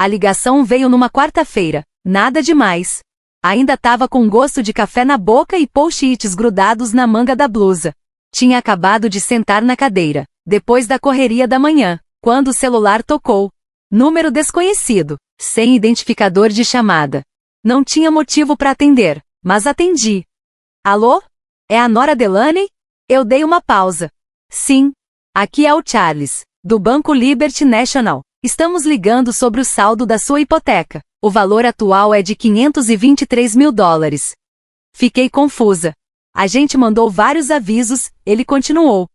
A ligação veio numa quarta-feira, nada demais. Ainda tava com gosto de café na boca e post-its grudados na manga da blusa. Tinha acabado de sentar na cadeira, depois da correria da manhã, quando o celular tocou. Número desconhecido, sem identificador de chamada. Não tinha motivo para atender, mas atendi. Alô? É a Nora Delaney? Eu dei uma pausa. Sim. Aqui é o Charles, do Banco Liberty National. Estamos ligando sobre o saldo da sua hipoteca. O valor atual é de $523 mil. Fiquei confusa. A gente mandou vários avisos, ele continuou.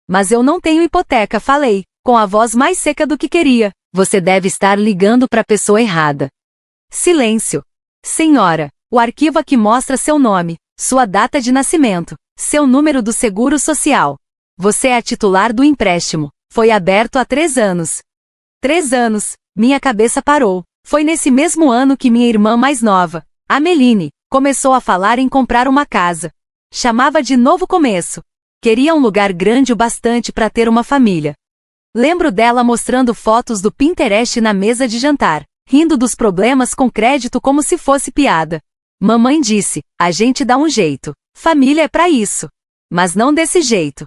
Mas eu não tenho hipoteca, falei, com a voz mais seca do que queria. Você deve estar ligando para a pessoa errada. Silêncio. Senhora, o arquivo aqui mostra seu nome, sua data de nascimento, seu número do seguro social. Você é a titular do empréstimo. Foi aberto há 3 anos. 3 anos. Minha cabeça parou. Foi nesse mesmo ano que minha irmã mais nova, a Meline, começou a falar em comprar uma casa. Chamava de novo começo. Queria um lugar grande o bastante para ter uma família. Lembro dela mostrando fotos do Pinterest na mesa de jantar, rindo dos problemas com crédito como se fosse piada. Mamãe disse, a gente dá um jeito. Família é para isso. Mas não desse jeito.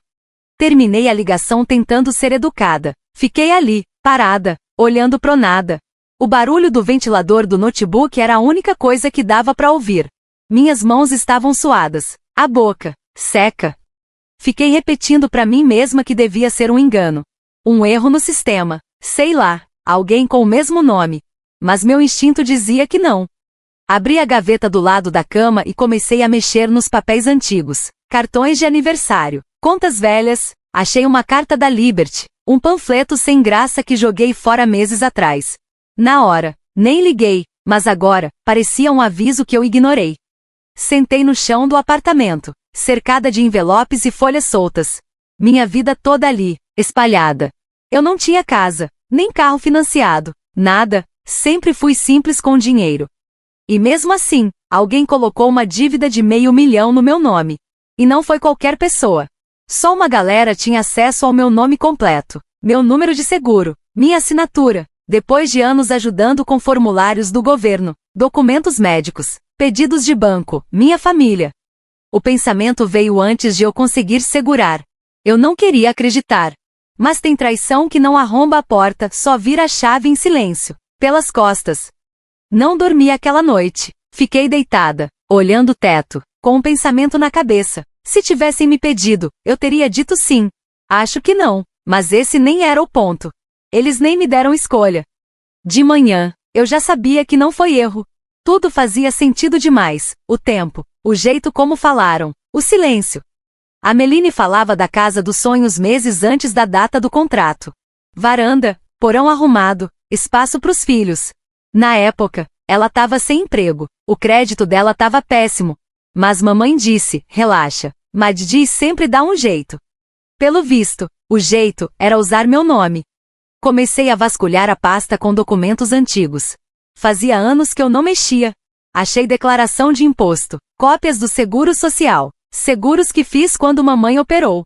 Terminei a ligação tentando ser educada. Fiquei ali, parada, olhando pro nada. O barulho do ventilador do notebook era a única coisa que dava para ouvir. Minhas mãos estavam suadas, a boca, seca. Fiquei repetindo para mim mesma que devia ser um engano. Um erro no sistema, sei lá, alguém com o mesmo nome. Mas meu instinto dizia que não. Abri a gaveta do lado da cama e comecei a mexer nos papéis antigos, cartões de aniversário, contas velhas. Achei uma carta da Liberty, um panfleto sem graça que joguei fora meses atrás. Na hora, nem liguei, mas agora, parecia um aviso que eu ignorei. Sentei no chão do apartamento, cercada de envelopes e folhas soltas. Minha vida toda ali, espalhada. Eu não tinha casa, nem carro financiado, nada, sempre fui simples com dinheiro. E mesmo assim, alguém colocou uma dívida de $500 mil no meu nome. E não foi qualquer pessoa. Só uma galera tinha acesso ao meu nome completo, meu número de seguro, minha assinatura. Depois de anos ajudando com formulários do governo, documentos médicos, pedidos de banco, minha família. O pensamento veio antes de eu conseguir segurar. Eu não queria acreditar. Mas tem traição que não arromba a porta, só vira a chave em silêncio, pelas costas. Não dormi aquela noite. Fiquei deitada, olhando o teto, com um pensamento na cabeça. Se tivessem me pedido, eu teria dito sim. Acho que não, mas esse nem era o ponto. Eles nem me deram escolha. De manhã, eu já sabia que não foi erro. Tudo fazia sentido demais. O tempo, o jeito como falaram, o silêncio. A Meline falava da casa dos sonhos meses antes da data do contrato. Varanda, porão arrumado, espaço pros filhos. Na época, ela estava sem emprego. O crédito dela estava péssimo. Mas mamãe disse, relaxa, Maddi sempre dá um jeito. Pelo visto, o jeito era usar meu nome. Comecei a vasculhar a pasta com documentos antigos. Fazia anos que eu não mexia. Achei declaração de imposto, cópias do seguro social, seguros que fiz quando mamãe operou.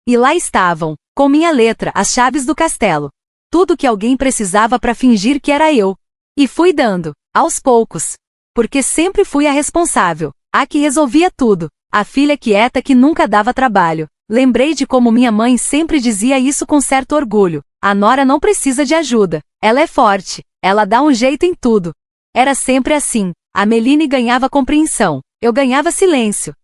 E lá estavam, com minha letra, as chaves do castelo. Tudo que alguém precisava para fingir que era eu. E fui dando, aos poucos. Porque sempre fui a responsável, a que resolvia tudo, a filha quieta que nunca dava trabalho. Lembrei de como minha mãe sempre dizia isso com certo orgulho. A Nora não precisa de ajuda. Ela é forte. Ela dá um jeito em tudo. Era sempre assim. A Meline ganhava compreensão. Eu ganhava silêncio.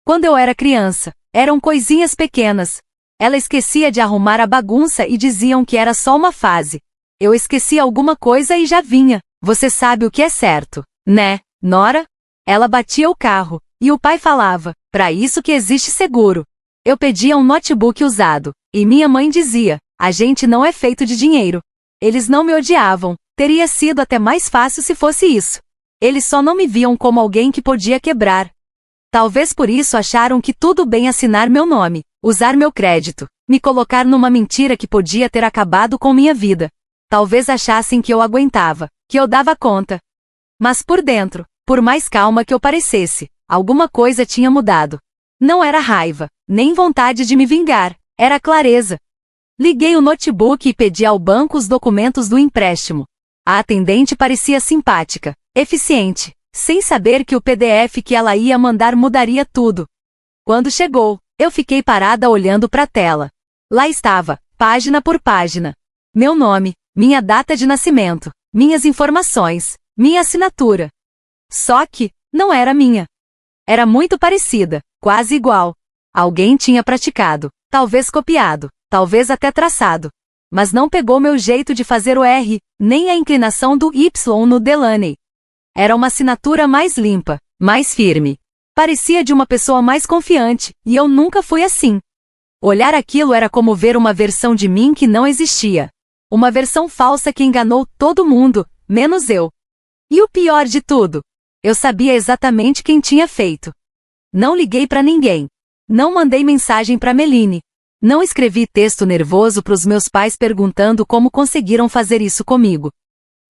Quando eu era criança, eram coisinhas pequenas. Ela esquecia de arrumar a bagunça e diziam que era só uma fase. Eu esquecia alguma coisa e já vinha. Você sabe o que é certo, né, Nora? Ela batia o carro. E o pai falava, pra isso que existe seguro. Eu pedia um notebook usado. E minha mãe dizia, a gente não é feito de dinheiro. Eles não me odiavam. Teria sido até mais fácil se fosse isso. Eles só não me viam como alguém que podia quebrar. Talvez por isso acharam que tudo bem assinar meu nome, usar meu crédito, me colocar numa mentira que podia ter acabado com minha vida. Talvez achassem que eu aguentava, que eu dava conta. Mas por dentro, por mais calma que eu parecesse, alguma coisa tinha mudado. Não era raiva, nem vontade de me vingar, era clareza. Liguei o notebook e pedi ao banco os documentos do empréstimo. A atendente parecia simpática, eficiente, sem saber que o PDF que ela ia mandar mudaria tudo. Quando chegou, eu fiquei parada olhando para a tela. Lá estava, página por página. Meu nome, minha data de nascimento, minhas informações, minha assinatura. Só que, não era minha. Era muito parecida, quase igual. Alguém tinha praticado, talvez copiado, talvez até traçado. Mas não pegou meu jeito de fazer o R, nem a inclinação do Y no Delaney. Era uma assinatura mais limpa, mais firme. Parecia de uma pessoa mais confiante, e eu nunca fui assim. Olhar aquilo era como ver uma versão de mim que não existia. Uma versão falsa que enganou todo mundo, menos eu. E o pior de tudo, eu sabia exatamente quem tinha feito. Não liguei para ninguém. Não mandei mensagem para Meline. Não escrevi texto nervoso para os meus pais perguntando como conseguiram fazer isso comigo.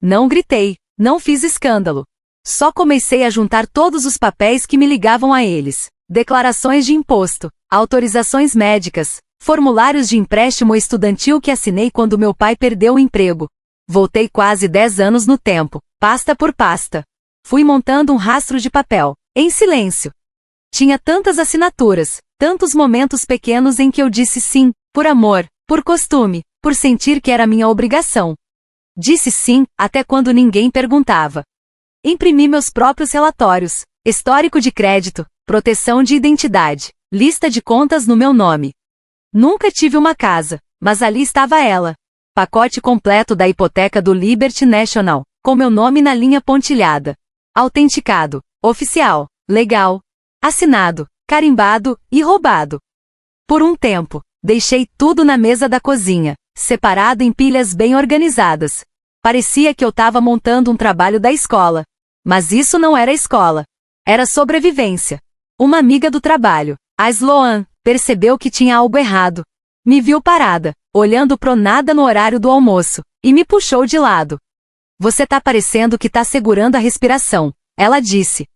Não gritei, não fiz escândalo. Só comecei a juntar todos os papéis que me ligavam a eles. Declarações de imposto, autorizações médicas, formulários de empréstimo estudantil que assinei quando meu pai perdeu o emprego. Voltei quase 10 anos no tempo, pasta por pasta. Fui montando um rastro de papel, em silêncio. Tinha tantas assinaturas, tantos momentos pequenos em que eu disse sim, por amor, por costume, por sentir que era minha obrigação. Disse sim, até quando ninguém perguntava. Imprimi meus próprios relatórios, histórico de crédito, proteção de identidade, lista de contas no meu nome. Nunca tive uma casa, mas ali estava ela. Pacote completo da hipoteca do Liberty National, com meu nome na linha pontilhada. Autenticado, oficial, legal, assinado, carimbado e roubado. Por um tempo, deixei tudo na mesa da cozinha, separado em pilhas bem organizadas. Parecia que eu estava montando um trabalho da escola. Mas isso não era escola. Era sobrevivência. Uma amiga do trabalho, a Sloan, percebeu que tinha algo errado. Me viu parada, olhando pro nada no horário do almoço, e me puxou de lado. Você tá parecendo que tá segurando a respiração, ela disse.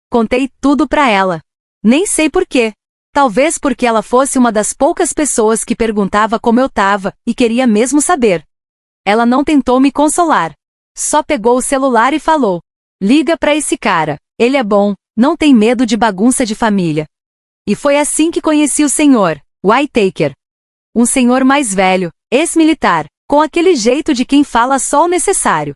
Contei tudo pra ela. Nem sei por quê. Talvez porque ela fosse uma das poucas pessoas que perguntava como eu tava, e queria mesmo saber. Ela não tentou me consolar. Só pegou o celular e falou. Liga pra esse cara, ele é bom, não tem medo de bagunça de família. E foi assim que conheci o senhor, Whittaker. Um senhor mais velho, ex-militar, com aquele jeito de quem fala só o necessário.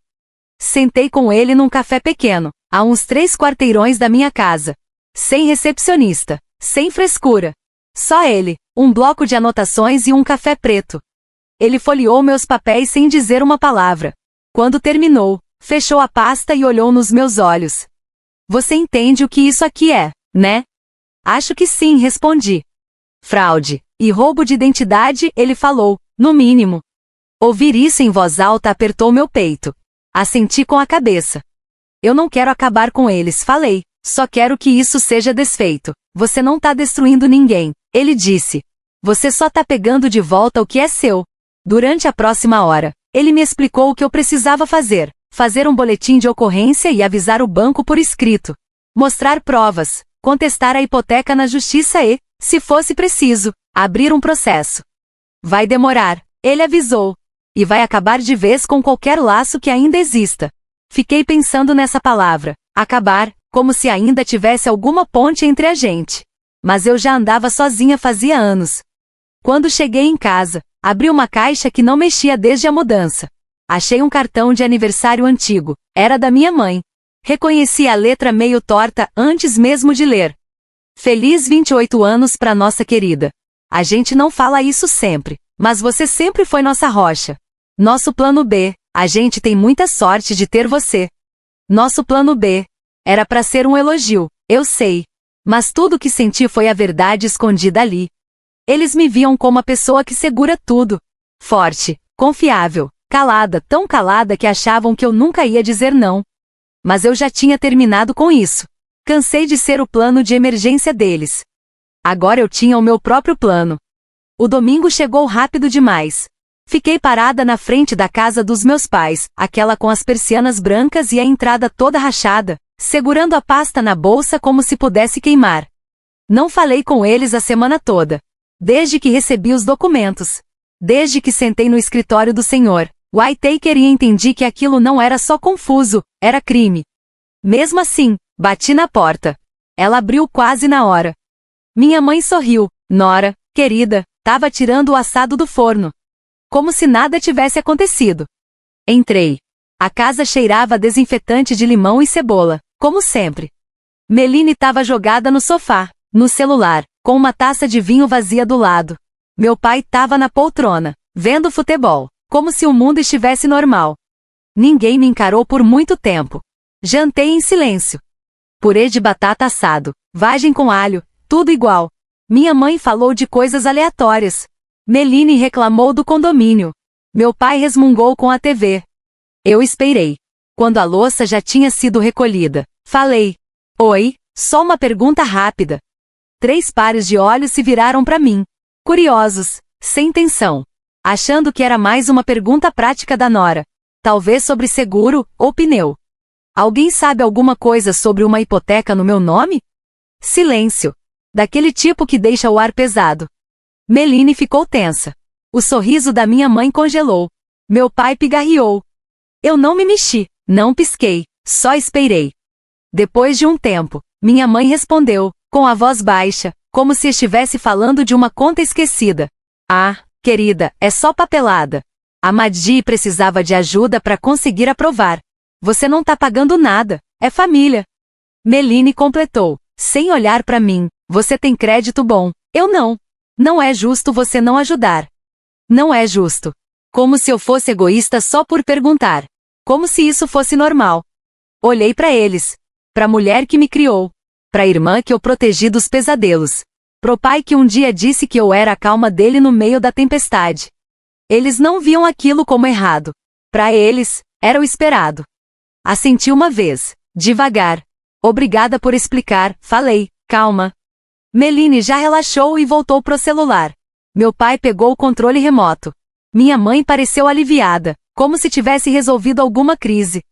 Sentei com ele num café pequeno, a uns 3 quarteirões da minha casa. Sem recepcionista, sem frescura. Só ele, um bloco de anotações e um café preto. Ele folheou meus papéis sem dizer uma palavra. Quando terminou, fechou a pasta e olhou nos meus olhos. Você entende o que isso aqui é, né? Acho que sim, respondi. Fraude e roubo de identidade, ele falou, no mínimo. Ouvir isso em voz alta apertou meu peito. Assenti com a cabeça. Eu não quero acabar com eles, falei. Só quero que isso seja desfeito. Você não tá destruindo ninguém, ele disse. Você só tá pegando de volta o que é seu. Durante a próxima hora, ele me explicou o que eu precisava fazer. Fazer um boletim de ocorrência e avisar o banco por escrito. Mostrar provas, contestar a hipoteca na justiça e, se fosse preciso, abrir um processo. Vai demorar, ele avisou. E vai acabar de vez com qualquer laço que ainda exista. Fiquei pensando nessa palavra, acabar, como se ainda tivesse alguma ponte entre a gente. Mas eu já andava sozinha fazia anos. Quando cheguei em casa, abri uma caixa que não mexia desde a mudança. Achei um cartão de aniversário antigo, era da minha mãe. Reconheci a letra meio torta antes mesmo de ler. Feliz 28 anos pra nossa querida. A gente não fala isso sempre, mas você sempre foi nossa rocha. Nosso plano B, a gente tem muita sorte de ter você. Nosso plano B. Era pra ser um elogio, eu sei. Mas tudo que senti foi a verdade escondida ali. Eles me viam como a pessoa que segura tudo. Forte, confiável, calada, tão calada que achavam que eu nunca ia dizer não. Mas eu já tinha terminado com isso. Cansei de ser o plano de emergência deles. Agora eu tinha o meu próprio plano. O domingo chegou rápido demais. Fiquei parada na frente da casa dos meus pais, aquela com as persianas brancas e a entrada toda rachada, segurando a pasta na bolsa como se pudesse queimar. Não falei com eles a semana toda. Desde que recebi os documentos. Desde que sentei no escritório do senhor, Whittaker, e entendi que aquilo não era só confuso, era crime. Mesmo assim, bati na porta. Ela abriu quase na hora. Minha mãe sorriu. Nora, querida, tava tirando o assado do forno. Como se nada tivesse acontecido. Entrei. A casa cheirava a desinfetante de limão e cebola, como sempre. Meline estava jogada no sofá, no celular, com uma taça de vinho vazia do lado. Meu pai estava na poltrona, vendo futebol, como se o mundo estivesse normal. Ninguém me encarou por muito tempo. Jantei em silêncio. Purê de batata assado, vagem com alho, tudo igual. Minha mãe falou de coisas aleatórias. Meline reclamou do condomínio. Meu pai resmungou com a TV. Eu esperei. Quando a louça já tinha sido recolhida, falei: Oi, só uma pergunta rápida. 3 pares de olhos se viraram para mim. Curiosos, sem tensão. Achando que era mais uma pergunta prática da Nora. Talvez sobre seguro ou pneu. Alguém sabe alguma coisa sobre uma hipoteca no meu nome? Silêncio. Daquele tipo que deixa o ar pesado. Meline ficou tensa. O sorriso da minha mãe congelou. Meu pai pigarreou. Eu não me mexi, não pisquei, só esperei. Depois de um tempo, minha mãe respondeu, com a voz baixa, como se estivesse falando de uma conta esquecida. Ah, querida, é só papelada. A Maddi precisava de ajuda para conseguir aprovar. Você não tá pagando nada, é família. Meline completou, sem olhar para mim, você tem crédito bom, eu não. Não é justo você não ajudar. Não é justo. Como se eu fosse egoísta só por perguntar. Como se isso fosse normal. Olhei para eles. Para a mulher que me criou. Para a irmã que eu protegi dos pesadelos. Pro pai que um dia disse que eu era a calma dele no meio da tempestade. Eles não viam aquilo como errado. Para eles, era o esperado. Assenti uma vez, devagar. Obrigada por explicar, falei, calma. Meline já relaxou e voltou pro celular. Meu pai pegou o controle remoto. Minha mãe pareceu aliviada, como se tivesse resolvido alguma crise.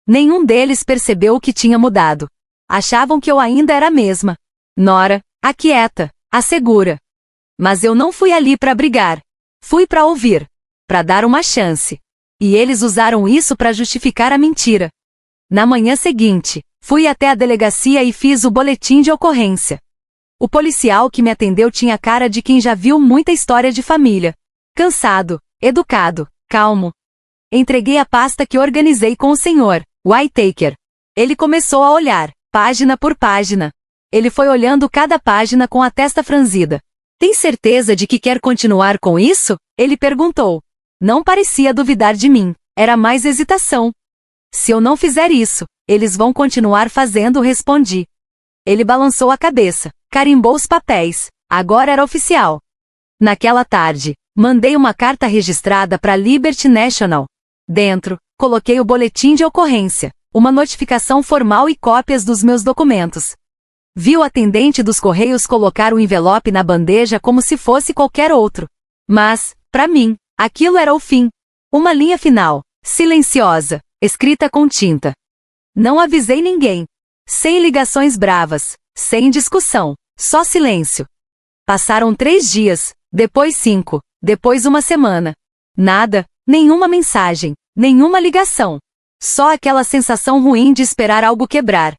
Nenhum deles percebeu o que tinha mudado. Achavam que eu ainda era a mesma. Nora, aquieta, assegura. Mas eu não fui ali para brigar. Fui para ouvir. Para dar uma chance. E eles usaram isso para justificar a mentira. Na manhã seguinte, fui até a delegacia e fiz o boletim de ocorrência. O policial que me atendeu tinha cara de quem já viu muita história de família. Cansado, educado, calmo. Entreguei a pasta que organizei com o senhor Whittaker. Ele começou a olhar, página por página. Ele foi olhando cada página com a testa franzida. Tem certeza de que quer continuar com isso? Ele perguntou. Não parecia duvidar de mim, era mais hesitação. Se eu não fizer isso, eles vão continuar fazendo, respondi. Ele balançou a cabeça, carimbou os papéis, agora era oficial. Naquela tarde, mandei uma carta registrada para Liberty National. Dentro, coloquei o boletim de ocorrência, uma notificação formal e cópias dos meus documentos. Vi o atendente dos Correios colocar o envelope na bandeja como se fosse qualquer outro. Mas, para mim, aquilo era o fim. Uma linha final, silenciosa, escrita com tinta. Não avisei ninguém. Sem ligações bravas, sem discussão, só silêncio. Passaram 3 dias, depois 5, depois uma semana. Nada, nenhuma mensagem, nenhuma ligação. Só aquela sensação ruim de esperar algo quebrar.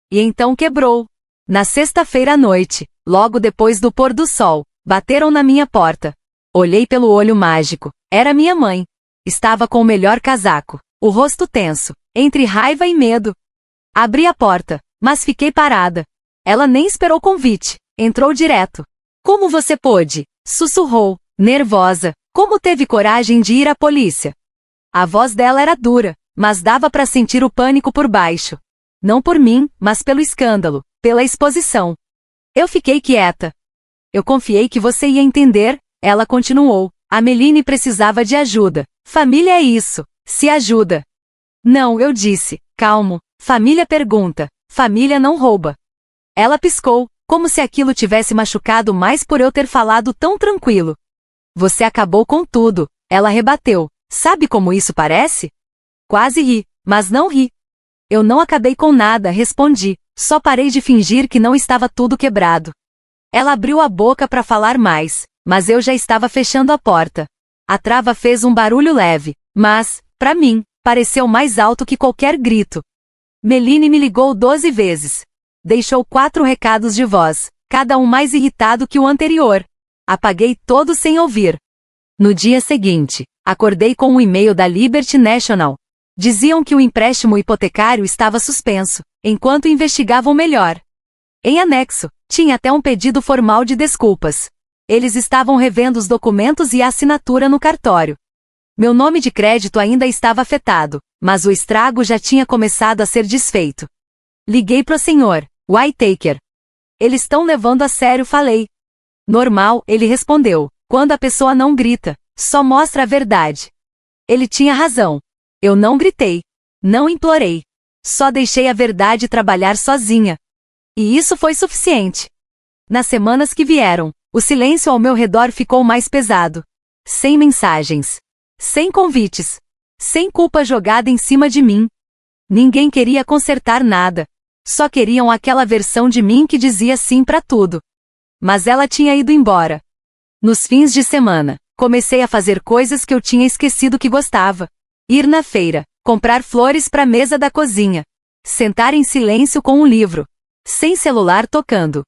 E então quebrou. Na sexta-feira à noite, logo depois do pôr do sol, bateram na minha porta. Olhei pelo olho mágico. Era minha mãe. Estava com o melhor casaco, o rosto tenso, entre raiva e medo. Abri a porta, mas fiquei parada. Ela nem esperou convite, entrou direto. Como você pôde? Sussurrou, nervosa. Como teve coragem de ir à polícia? A voz dela era dura, mas dava para sentir o pânico por baixo. Não por mim, mas pelo escândalo, pela exposição. Eu fiquei quieta. Eu confiei que você ia entender, ela continuou. A Meline precisava de ajuda. Família é isso, se ajuda. Não, eu disse, calmo. Família pergunta, família não rouba. Ela piscou, como se aquilo tivesse machucado mais por eu ter falado tão tranquilo. Você acabou com tudo, ela rebateu. Sabe como isso parece? Quase ri, mas não ri. Eu não acabei com nada, respondi. Só parei de fingir que não estava tudo quebrado. Ela abriu a boca para falar mais, mas eu já estava fechando a porta. A trava fez um barulho leve, Mas, para mim, pareceu mais alto que qualquer grito. Meline me ligou 12 vezes. Deixou 4 recados de voz, cada um mais irritado que o anterior. Apaguei todos sem ouvir. No dia seguinte, acordei com um e-mail da Liberty National. Diziam que o empréstimo hipotecário estava suspenso, enquanto investigavam melhor. Em anexo, tinha até um pedido formal de desculpas. Eles estavam revendo os documentos e a assinatura no cartório. Meu nome de crédito ainda estava afetado, mas o estrago já tinha começado a ser desfeito. Liguei pro senhor Whitaker. Eles estão levando a sério, falei. Normal, ele respondeu. Quando a pessoa não grita, só mostra a verdade. Ele tinha razão. Eu não gritei. Não implorei. Só deixei a verdade trabalhar sozinha. E isso foi suficiente. Nas semanas que vieram, o silêncio ao meu redor ficou mais pesado. Sem mensagens. Sem convites. Sem culpa jogada em cima de mim. Ninguém queria consertar nada. Só queriam aquela versão de mim que dizia sim pra tudo. Mas ela tinha ido embora. Nos fins de semana, comecei a fazer coisas que eu tinha esquecido que gostava. Ir na feira, comprar flores pra mesa da cozinha. Sentar em silêncio com um livro. Sem celular tocando.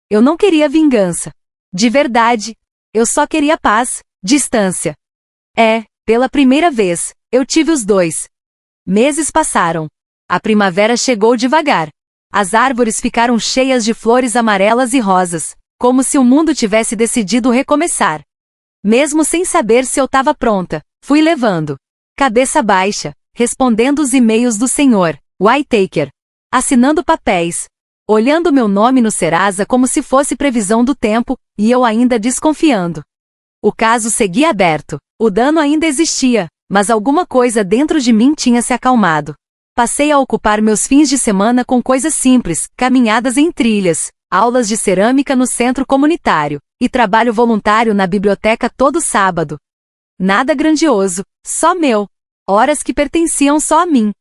Eu não queria vingança. De verdade. Eu só queria paz, distância. Pela primeira vez, eu tive os dois. Meses passaram. A primavera chegou devagar. As árvores ficaram cheias de flores amarelas e rosas, como se o mundo tivesse decidido recomeçar. Mesmo sem saber se eu estava pronta, fui levando. Cabeça baixa, respondendo os e-mails do senhor Whitaker. Assinando papéis. Olhando meu nome no Serasa como se fosse previsão do tempo, e eu ainda desconfiando. O caso seguia aberto. O dano ainda existia, mas alguma coisa dentro de mim tinha se acalmado. Passei a ocupar meus fins de semana com coisas simples, caminhadas em trilhas, aulas de cerâmica no centro comunitário, e trabalho voluntário na biblioteca todo sábado. Nada grandioso, só meu. Horas que pertenciam só a mim.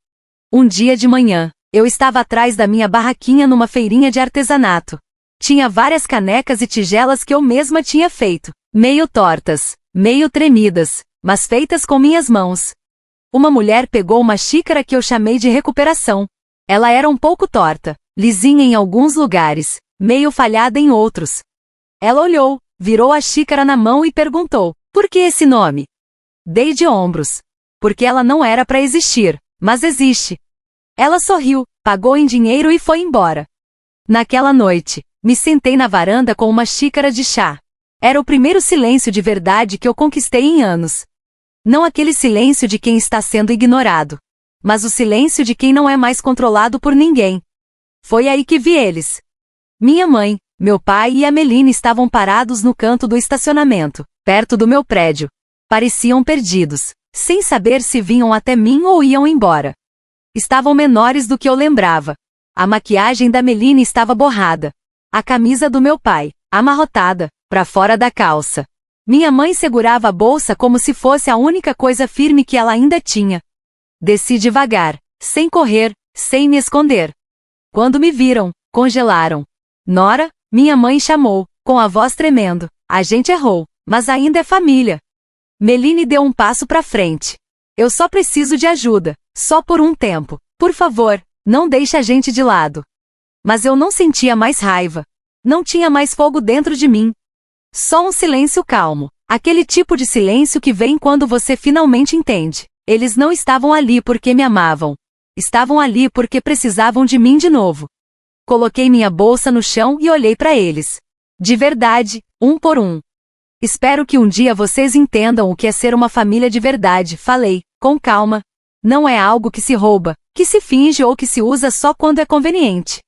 Um dia de manhã, eu estava atrás da minha barraquinha numa feirinha de artesanato. Tinha várias canecas e tigelas que eu mesma tinha feito, meio tortas, meio tremidas, mas feitas com minhas mãos. Uma mulher pegou uma xícara que eu chamei de recuperação. Ela era um pouco torta, lisinha em alguns lugares, meio falhada em outros. Ela olhou, virou a xícara na mão e perguntou, por que esse nome? Dei de ombros. Porque ela não era para existir, mas existe. Ela sorriu, pagou em dinheiro e foi embora. Naquela noite, me sentei na varanda com uma xícara de chá. Era o primeiro silêncio de verdade que eu conquistei em anos. Não aquele silêncio de quem está sendo ignorado, mas o silêncio de quem não é mais controlado por ninguém. Foi aí que vi eles. Minha mãe, meu pai e a Meline estavam parados no canto do estacionamento, perto do meu prédio. Pareciam perdidos, sem saber se vinham até mim ou iam embora. Estavam menores do que eu lembrava. A maquiagem da Meline estava borrada. A camisa do meu pai, amarrotada, para fora da calça. Minha mãe segurava a bolsa como se fosse a única coisa firme que ela ainda tinha. Desci devagar, sem correr, sem me esconder. Quando me viram, congelaram. Nora, minha mãe chamou, com a voz tremendo. A gente errou, mas ainda é família. Meline deu um passo para frente. Eu só preciso de ajuda, só por um tempo. Por favor, não deixe a gente de lado. Mas eu não sentia mais raiva. Não tinha mais fogo dentro de mim. Só um silêncio calmo. Aquele tipo de silêncio que vem quando você finalmente entende. Eles não estavam ali porque me amavam. Estavam ali porque precisavam de mim de novo. Coloquei minha bolsa no chão e olhei para eles. De verdade, um por um. Espero que um dia vocês entendam o que é ser uma família de verdade, falei, com calma. Não é algo que se rouba, que se finge ou que se usa só quando é conveniente.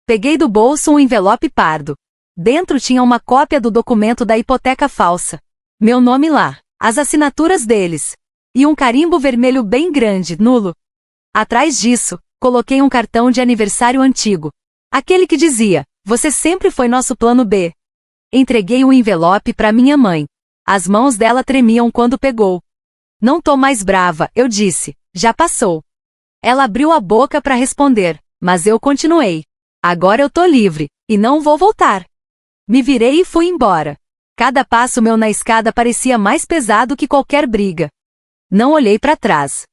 Peguei do bolso um envelope pardo. Dentro tinha uma cópia do documento da hipoteca falsa. Meu nome lá, as assinaturas deles. E um carimbo vermelho bem grande, nulo. Atrás disso, coloquei um cartão de aniversário antigo. Aquele que dizia, você sempre foi nosso plano B. Entreguei o envelope para minha mãe. As mãos dela tremiam quando pegou. Não tô mais brava, eu disse, já passou. Ela abriu a boca para responder, mas eu continuei. Agora eu tô livre, e não vou voltar. Me virei e fui embora. Cada passo meu na escada parecia mais pesado que qualquer briga. Não olhei para trás.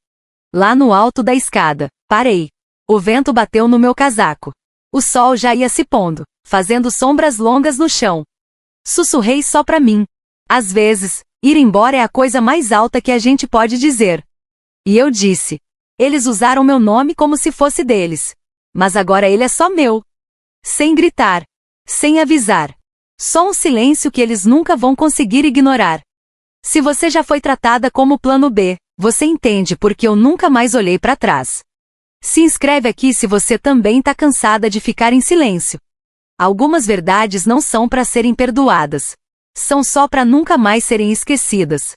Lá no alto da escada, parei. O vento bateu no meu casaco. O sol já ia se pondo, fazendo sombras longas no chão. Sussurrei só pra mim. Às vezes, ir embora é a coisa mais alta que a gente pode dizer. E eu disse. Eles usaram meu nome como se fosse deles. Mas agora ele é só meu. Sem gritar. Sem avisar. Só um silêncio que eles nunca vão conseguir ignorar. Se você já foi tratada como plano B, você entende porque eu nunca mais olhei para trás. Se inscreve aqui se você também tá cansada de ficar em silêncio. Algumas verdades não são para serem perdoadas. São só para nunca mais serem esquecidas.